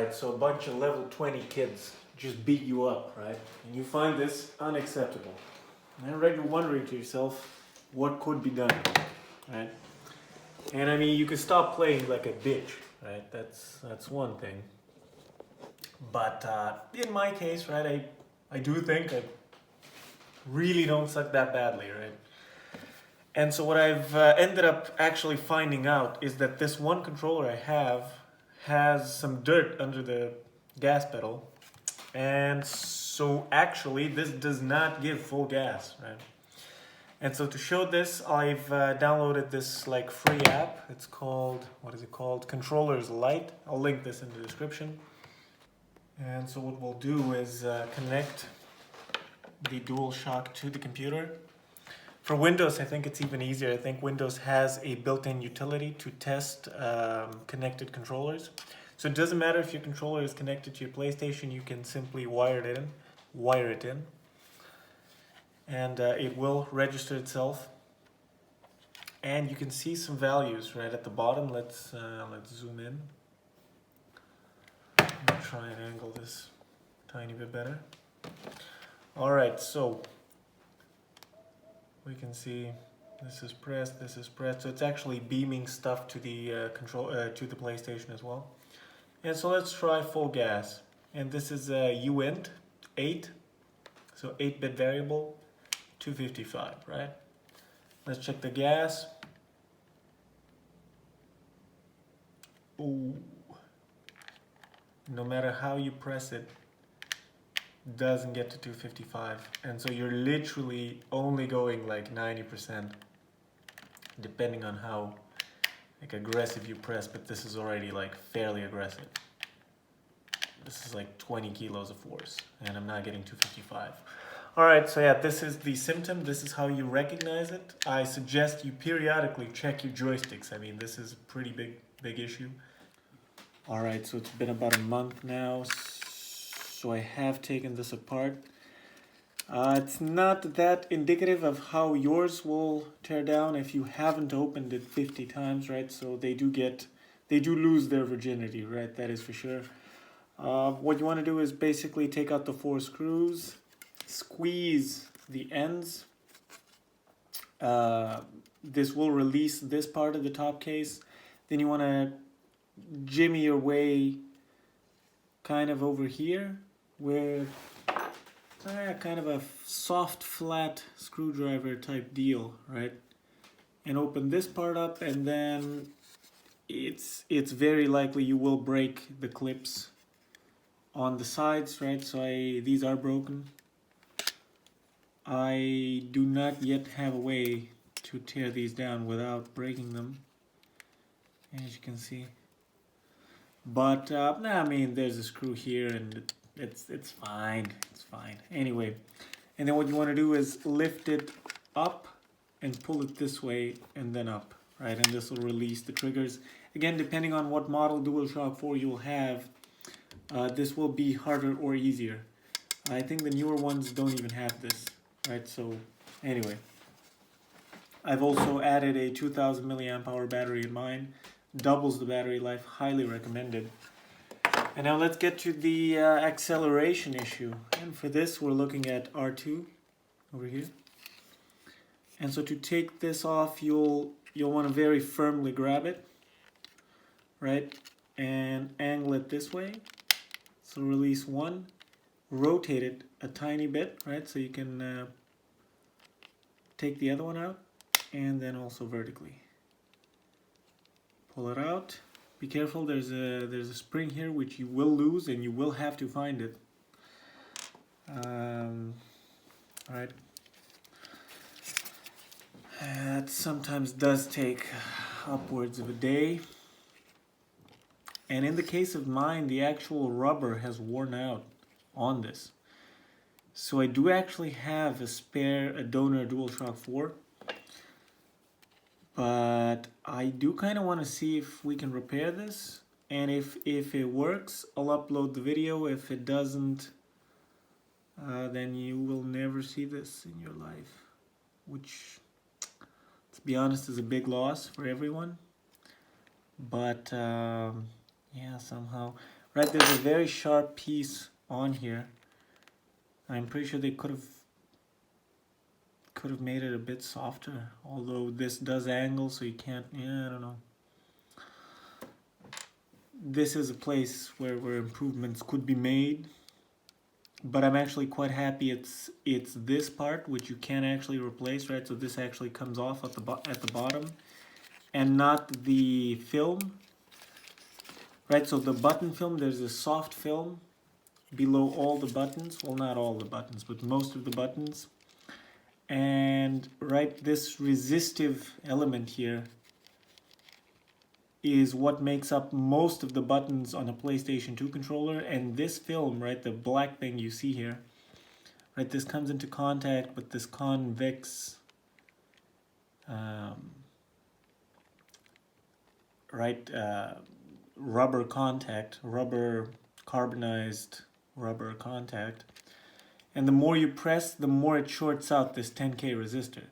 right? So a bunch of level 20 kids just beat you up, right? And you find this unacceptable. And already you're wondering to yourself, what could be done, right? And I mean, you could stop playing like a bitch, right? That's one thing. But in my case, right, I do think I really don't suck that badly, right? And so what I've ended up actually finding out is that this one controller I have has some dirt under the gas pedal. And so actually this does not give full gas, right? And so to show this, I've downloaded this like free app. It's called, what is it called? Controllers Lite. I'll link this in the description. And so what we'll do is connect the Dualshock to the computer. For Windows, I think it's even easier. I think Windows has a built-in utility to test connected controllers. So it doesn't matter if your controller is connected to your PlayStation, you can simply wire it in, and it will register itself. And you can see some values right at the bottom. Let's zoom in. I'll try and angle this a tiny bit better. All right, so we can see this is pressed, this is pressed. So it's actually beaming stuff to the to the PlayStation as well. And so let's try full gas. And this is uint 8, so 8-bit variable, 255, right? Let's check the gas. Ooh. No matter how you press it, doesn't get to 255. And so you're literally only going like 90%, depending on how like aggressive you press, but this is already like fairly aggressive. This is like 20 kilos of force, and I'm not getting 255. All right, so yeah, this is the symptom. This is how you recognize it. I suggest you periodically check your joysticks. I mean, this is a pretty big issue. All right, so it's been about a month now, so I have taken this apart. It's not that indicative of how yours will tear down if you haven't opened it 50 times, right? So they do lose their virginity, right? That is for sure. What you want to do is basically take out the 4 screws, squeeze the ends. This will release this part of the top case. Then you want to jimmy your way kind of over here where kind of a soft flat screwdriver type deal, right? And open this part up, and then it's very likely you will break the clips on the sides, right? So these are broken. I do not yet have a way to tear these down without breaking them, as you can see. But I mean, there's a screw here, and it's fine. It's fine. Anyway, and then what you want to do is lift it up and pull it this way and then up, right? And this will release the triggers. Again, depending on what model DualShock 4 you'll have, this will be harder or easier. I think the newer ones don't even have this, right? So anyway, I've also added a 2000 milliamp hour battery in mine. Doubles the battery life, highly recommended. And now let's get to the acceleration issue. And for this, we're looking at R2 over here. And so to take this off, you'll want to very firmly grab it, right? And angle it this way. So release 1, rotate it a tiny bit, right? So you can take the other one out, and then also vertically. Pull it out. Be careful, there's a spring here which you will lose, and you will have to find it. Alright. That sometimes does take upwards of a day. And in the case of mine, the actual rubber has worn out on this. So I do actually have a donor DualShock 4. But I do kind of want to see if we can repair this. And if it works, I'll upload the video. If it doesn't, then you will never see this in your life. Which, to be honest, is a big loss for everyone. But yeah, somehow. Right, there's a very sharp piece on here. I'm pretty sure they could have made it a bit softer, although this does angle, so you can't, yeah, I don't know. This is a place where improvements could be made, but I'm actually quite happy it's this part which you can actually replace, right? So this actually comes off at the bottom, and not the film, right? So the button film, there's a soft film below all the buttons, well, not all the buttons, but most of the buttons. And right, this resistive element here is what makes up most of the buttons on a PlayStation 2 controller. And this film, right, the black thing you see here, right, this comes into contact with this convex rubber contact, carbonized rubber contact. And the more you press, the more it shorts out this 10K resistor.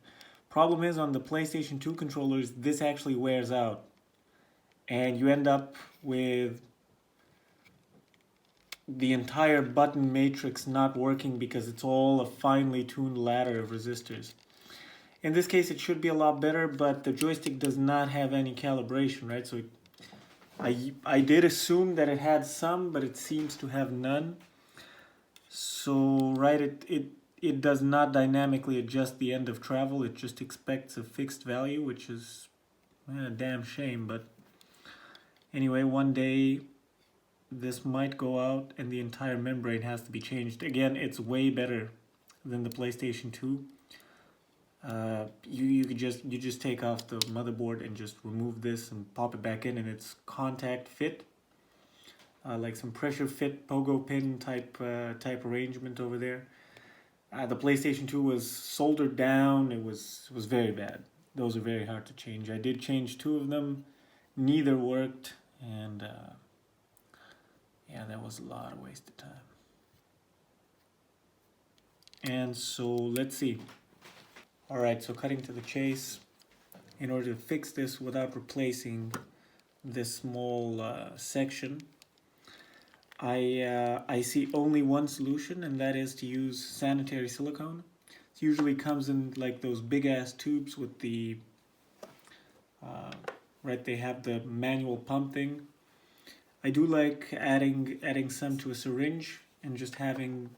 Problem is, on the PlayStation 2 controllers, this actually wears out. And you end up with the entire button matrix not working because it's all a finely tuned ladder of resistors. In this case, it should be a lot better, but the joystick does not have any calibration, right? So I did assume that it had some, but it seems to have none. So, right, it does not dynamically adjust the end of travel. It just expects a fixed value, which is a damn shame. But anyway, one day this might go out and the entire membrane has to be changed. Again, it's way better than the PlayStation 2. You just take off the motherboard and just remove this and pop it back in, and it's contact fit. Like some pressure fit pogo pin type arrangement over there. The PlayStation 2 was soldered down. It was very bad. Those are very hard to change. I did change 2 of them. Neither worked, and yeah, that was a lot of wasted time. And so let's see. All right, so cutting to the chase. In order to fix this without replacing this small section, I see only one solution, and that is to use sanitary silicone. It usually comes in like those big ass tubes with the right, they have the manual pump thing. I do like adding some to a syringe and just having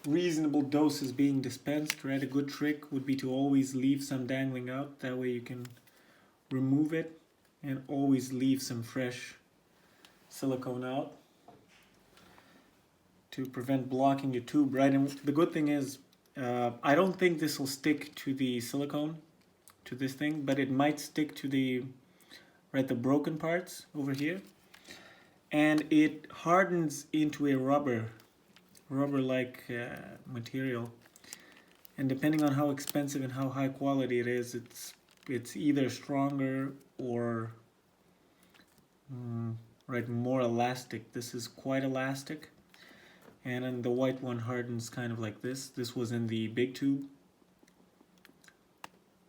reasonable doses being dispensed, right? A good trick would be to always leave some dangling out. That way you can remove it and always leave some fresh silicone out to prevent blocking your tube, right? And the good thing is, I don't think this will stick to the silicone, to this thing, but it might stick to the broken parts over here. And it hardens into a rubber-like material. And depending on how expensive and how high quality it is, it's either stronger or more elastic. This is quite elastic. And then the white one hardens kind of like this. This was in the big tube.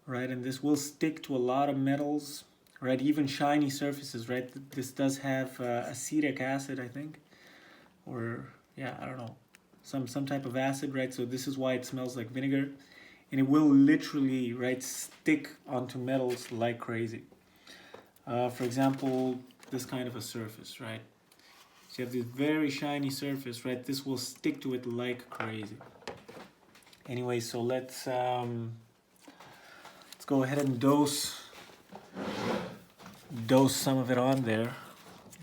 Right, and this will stick to a lot of metals, right? Even shiny surfaces, right? This does have acetic acid, I think. Or, yeah, I don't know. Some type of acid, right? So this is why it smells like vinegar. And it will literally, right, stick onto metals like crazy. For example, this kind of a surface, right? So you have this very shiny surface, right? This will stick to it like crazy. Anyway, so let's go ahead and dose some of it on there,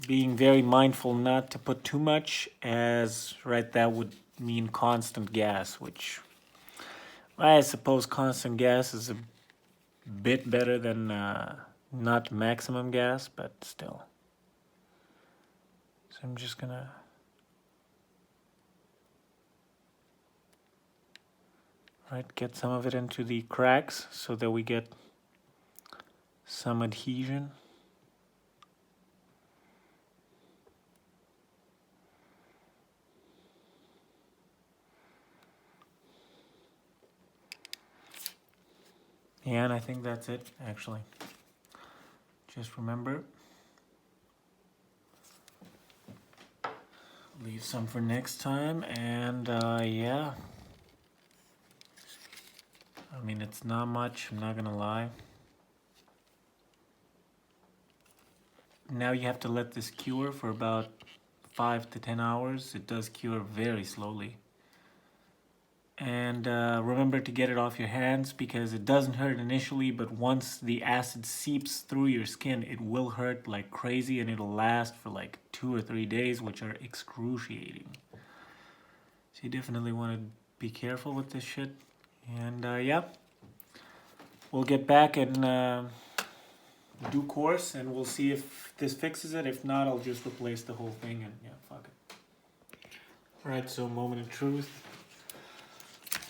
being very mindful not to put too much, as right, that would mean constant gas, which I suppose constant gas is a bit better than not maximum gas, but still. So I'm just gonna get some of it into the cracks so that we get some adhesion. And I think that's it, actually. Just remember, leave some for next time. And yeah, I mean, it's not much, I'm not gonna lie. Now you have to let this cure for about 5 to 10 hours. It does cure very slowly. And remember to get it off your hands because it doesn't hurt initially, but once the acid seeps through your skin, it will hurt like crazy and it'll last for like 2 or 3 days, which are excruciating. So you definitely want to be careful with this shit. And yeah, we'll get back in due course and we'll see if this fixes it. If not, I'll just replace the whole thing and yeah, fuck it. Alright, so moment of truth.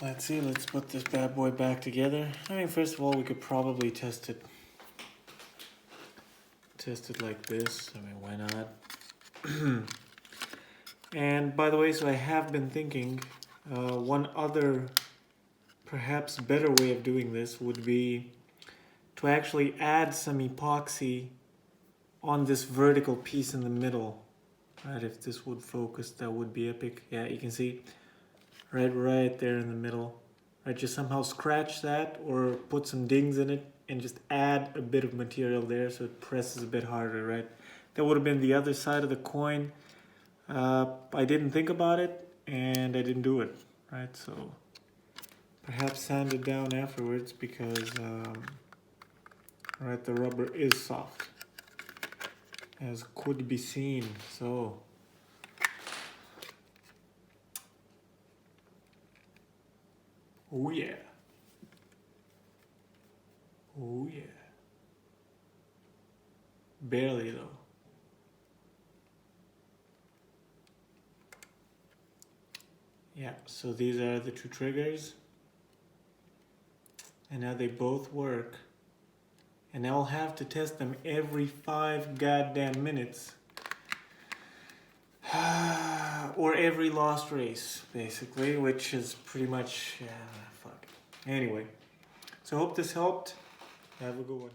Let's see, let's put this bad boy back together. I mean, first of all, we could probably test it like this. I mean, why not? And by the way, so I have been thinking, one other perhaps better way of doing this would be to actually add some epoxy on this vertical piece in the middle. Right, if this would focus, that would be epic. Yeah, you can see right there in the middle. Right, just somehow scratch that or put some dings in it and just add a bit of material there so it presses a bit harder, right? That would have been the other side of the coin. I didn't think about it and I didn't do it, right? So perhaps sand it down afterwards because right, the rubber is soft, as could be seen. So oh yeah, oh yeah, barely though. Yeah, so these are the two triggers and now they both work. And I'll have to test them every 5 goddamn minutes. Or every lost race, basically, which is pretty much, yeah, fuck. Anyway, so hope this helped. Have a good one.